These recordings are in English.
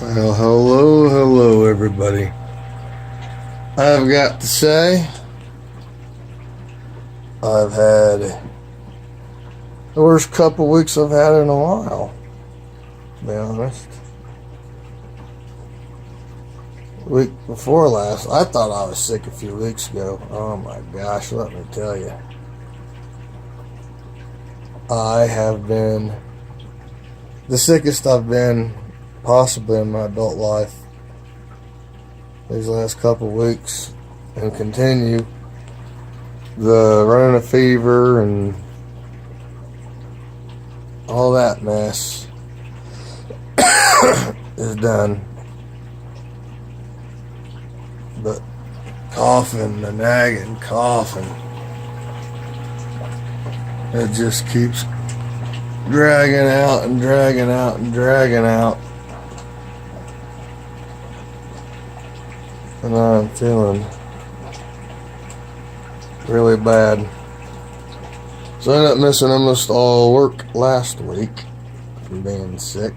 Well, hello, everybody. I've got to say, I've had the worst couple weeks I've had in a while, to be honest. The week before last, I thought I was sick a few weeks ago. Oh my gosh, let me tell you. I have been the sickest I've been possibly in my adult life these last couple weeks, and continue. The running a fever and all that mess is done. But coughing, the nagging coughing, it just keeps dragging out and dragging out and dragging out. And I'm feeling really bad. So I ended up missing almost all work last week from being sick.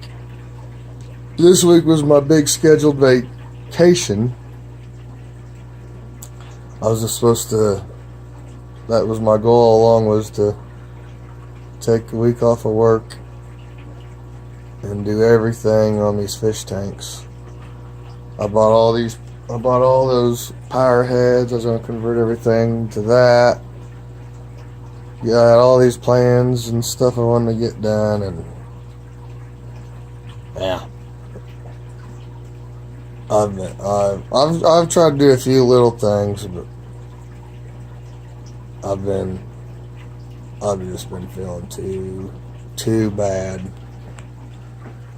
This week was my big scheduled vacation. I was just supposed to, that was my goal all along, was to take a week off of work and do everything on these fish tanks. I bought all those power heads. I was going to convert everything to that. Got all these plans and stuff I wanted to get done, and yeah, I've tried to do a few little things, but I've just been feeling too bad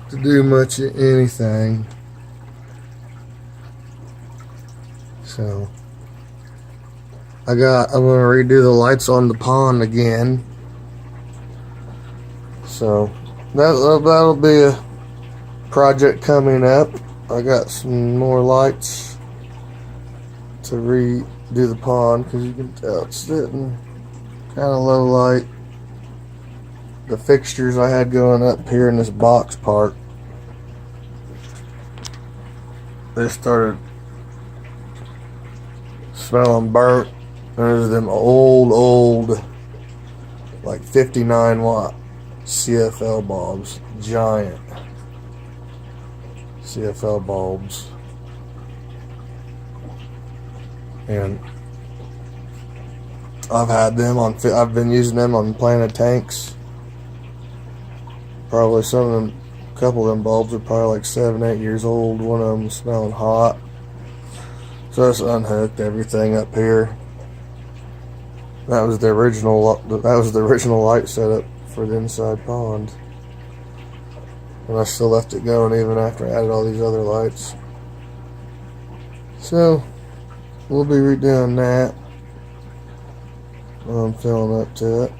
to do much of anything. So I'm gonna redo the lights on the pond again. So that'll be a project coming up. I got some more lights to redo the pond, because you can tell it's sitting kind of low light. The fixtures I had going up here in this box part, they started smelling burnt. There's them old like 59 watt CFL bulbs, giant CFL bulbs, and I've been using them on planted tanks. Probably a couple of them bulbs are probably like 7-8 years old. One of them smelling hot. So I just unhooked everything up here. That was the original light setup for the inside pond, and I still left it going even after I added all these other lights. So we'll be redoing that. I'm feeling up to it,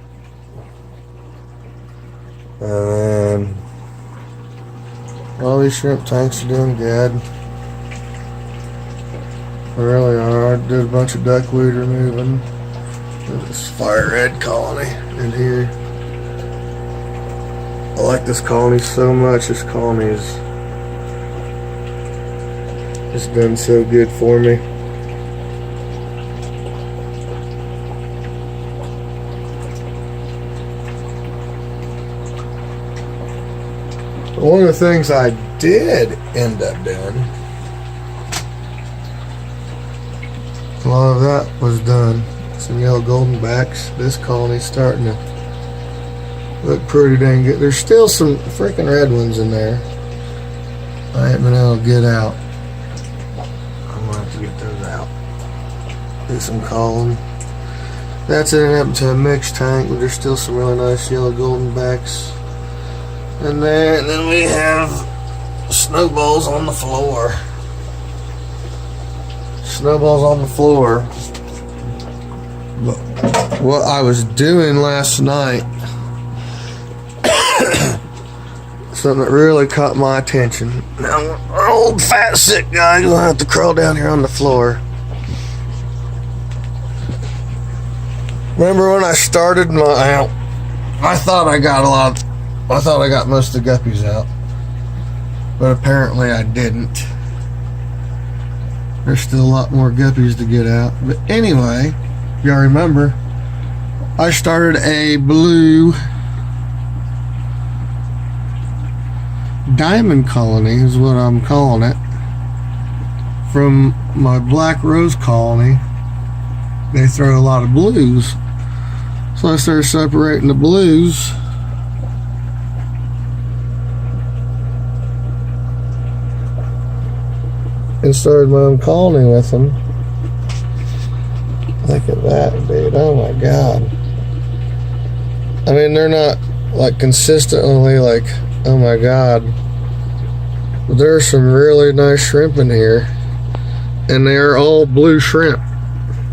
and then all these shrimp tanks are doing good. They really are. I did a bunch of duckweed removing. This fire red colony in here. I like this colony so much. This colony is it's done so good for me. But one of the things I did end up doing, a lot of that was done. Some yellow golden backs. This colony's starting to look pretty dang good. There's still some freaking red ones in there I ain't been able to get out. I'm gonna have to get those out. Do some calling. That's ended up to a mixed tank, but there's still some really nice yellow golden backs in there. And then we have snowballs on the floor. Snowballs on the floor. But what I was doing last night, something that really caught my attention. Now, an old fat sick guy gonna have to crawl down here on the floor. Remember when I started my I thought I got most of the guppies out. but apparently I didn't. There's still a lot more guppies to get out. But anyway, y'all remember, I started a blue diamond colony, is what I'm calling it, from my black rose colony. They throw a lot of blues, so I started separating the blues. And started my own colony with them. Look at that, dude. Oh my god. I mean, they're not like consistently like, oh my god. But there's some really nice shrimp in here. And they're all blue shrimp.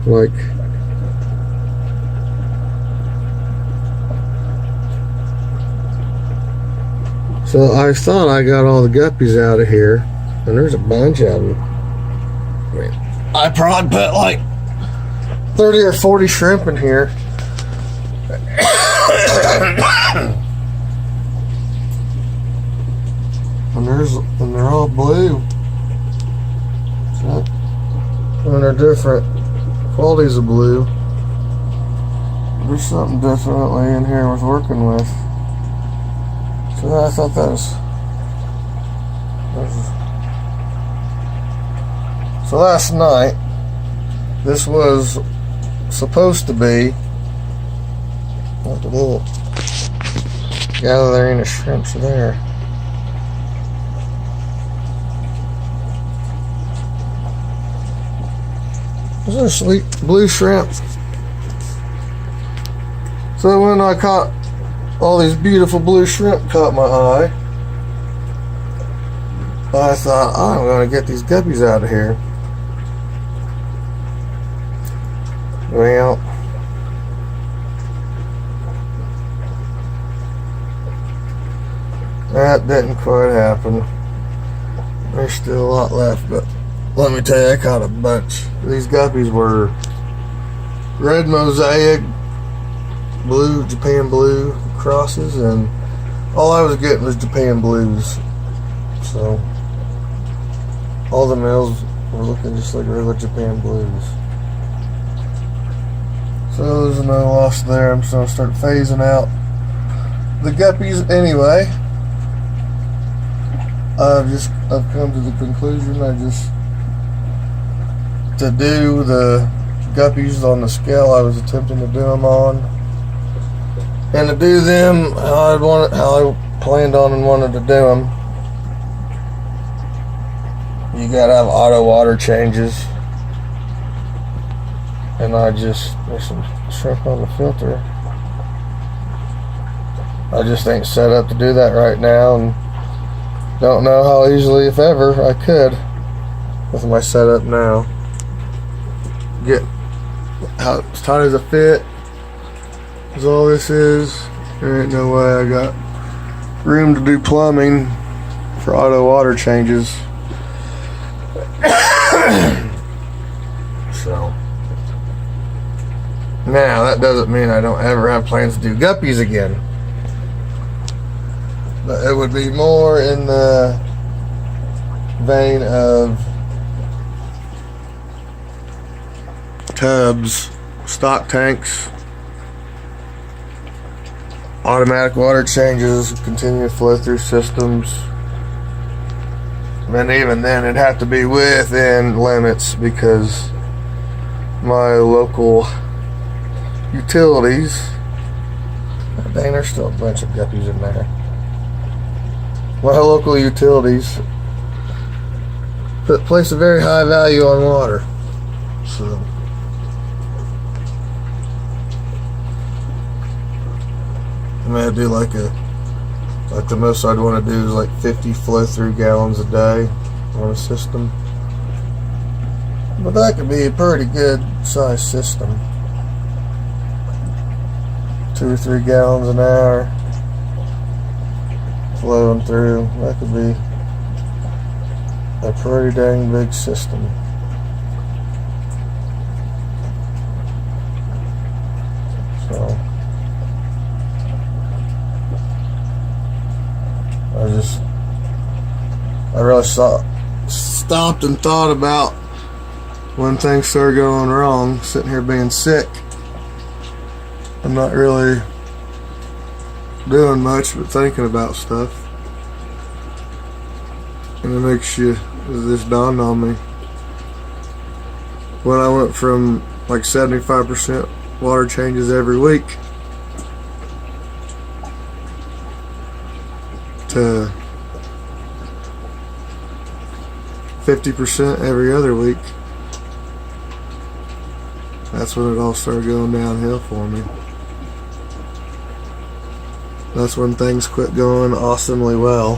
Like, so I thought I got all the guppies out of here. And there's a bunch of them. I mean, I probably put like 30 or 40 shrimp in here. And they're all blue. So, and they're different qualities of blue. There's something definitely in here worth working with. So I thought that was so last night, this was supposed to be like a little gathering of shrimps there. Those are sweet blue shrimp. So when I caught all these beautiful blue shrimp caught my eye, I thought, oh, I'm going to get these guppies out of here. Well, that didn't quite happen. There's still a lot left, but let me tell you, I caught a bunch. These guppies were red mosaic, blue, Japan blue crosses, and all I was getting was Japan blues. So all the males were looking just like regular Japan blues. So there's no loss there. I'm just going to start phasing out the guppies anyway. I've come to the conclusion to do the guppies on the scale I was attempting to do them on, and to do them how I planned on and wanted to do them. You gotta have auto water changes. And there's some shrimp on the filter. I just ain't set up to do that right now, and don't know how easily, if ever, I could with my setup now. Get how as tight as a fit is all this is. There ain't no way I got room to do plumbing for auto water changes. So now that doesn't mean I don't ever have plans to do guppies again, but it would be more in the vein of tubs, stock tanks, automatic water changes, continuous flow through systems. And even then it'd have to be within limits, because my local utilities, dang, there's still a bunch of guppies in there. My local utilities place a very high value on water. So I mean, I'd do like the most I'd want to do is like 50 flow through gallons a day on a system. But that could be a pretty good size system. 2 or 3 gallons an hour flowing through. That could be a pretty dang big system. So I really stopped and thought about when things started going wrong, sitting here being sick. I'm not really doing much but thinking about stuff. And it makes you, this dawned on me. When I went from like 75% water changes every week to 50% every other week, that's when it all started going downhill for me. That's when things quit going awesomely well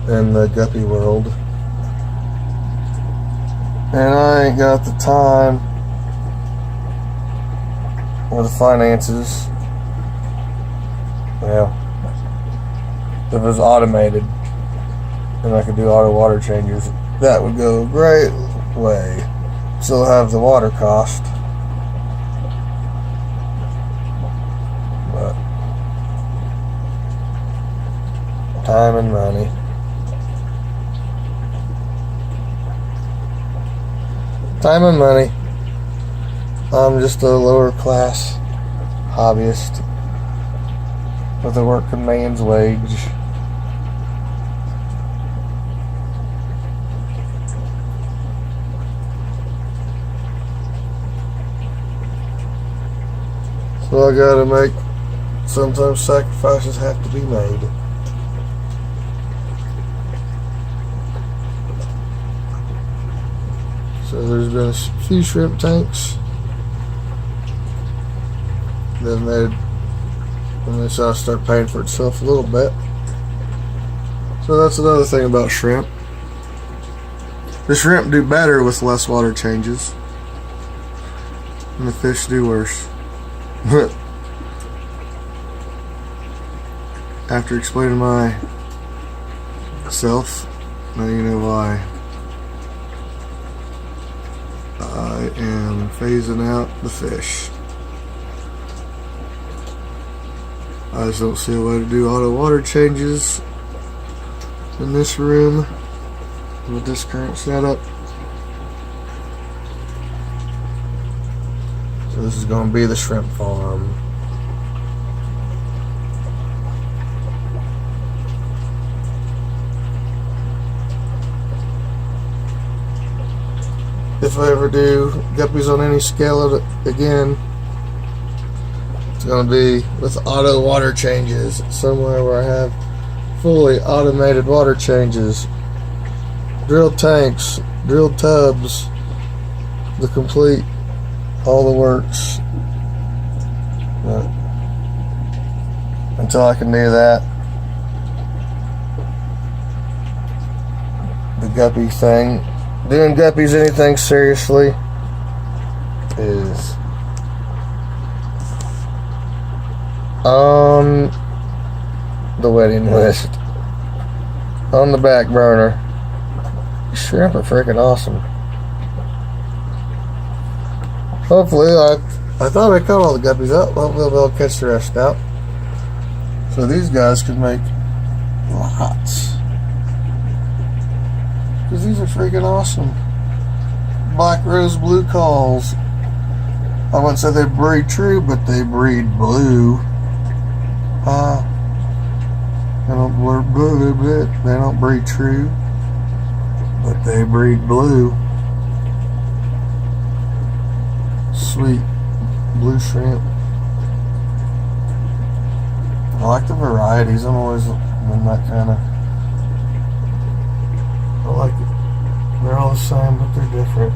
in the guppy world. And I ain't got the time or the finances. Well, if it was automated and I could do auto water changes, that would go a great way. Still have the water cost, but time and money. Time and money. I'm just a lower class hobbyist with a working man's wage. So I gotta make, sometimes sacrifices have to be made. So there's been a few shrimp tanks. Then they sort of start paying for itself a little bit. So that's another thing about shrimp. The shrimp do better with less water changes, and the fish do worse. After explaining myself, now you know why I am phasing out the fish. I just don't see a way to do auto water changes in this room with this current setup. So this is going to be the shrimp farm. If I ever do guppies on any scale again, it's going to be with auto water changes, somewhere where I have fully automated water changes, drilled tanks, drilled tubs, the complete, all the works. But until I can do that, the guppy thing, doing guppies anything seriously is on the waiting list, on the back burner. Shrimp are freaking awesome. Hopefully, I thought I caught all the guppies up. Hopefully, I'll be able to catch the rest out, so these guys can make lots. Because these are freaking awesome. Black rose blue calls. I wouldn't say they breed true, but they breed blue. They don't breed true, but they breed blue. Sweet blue shrimp. I like the varieties. I'm always in that kind of. I like it. They're all the same, but they're different.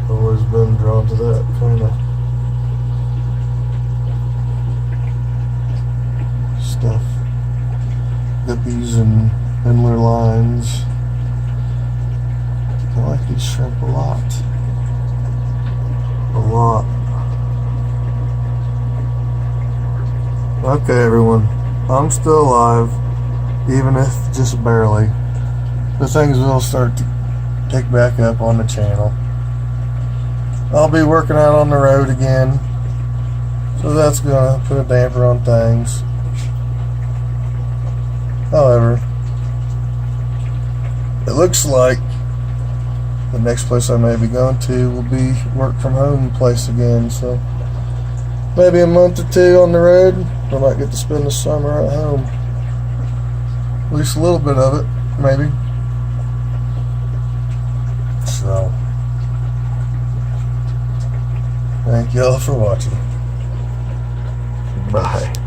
I've always been drawn to that kind of stuff. Guppies and Endler lines. I like these shrimp a lot. A lot. Okay, everyone. I'm still alive, even if just barely. The things will start to pick back up on the channel. I'll be working out on the road again, so that's gonna put a damper on things. However, it looks like the next place I may be going to will be work from home place again, so maybe a month or two on the road. I might get to spend the summer at home. At least a little bit of it, maybe. So, thank y'all for watching. Bye.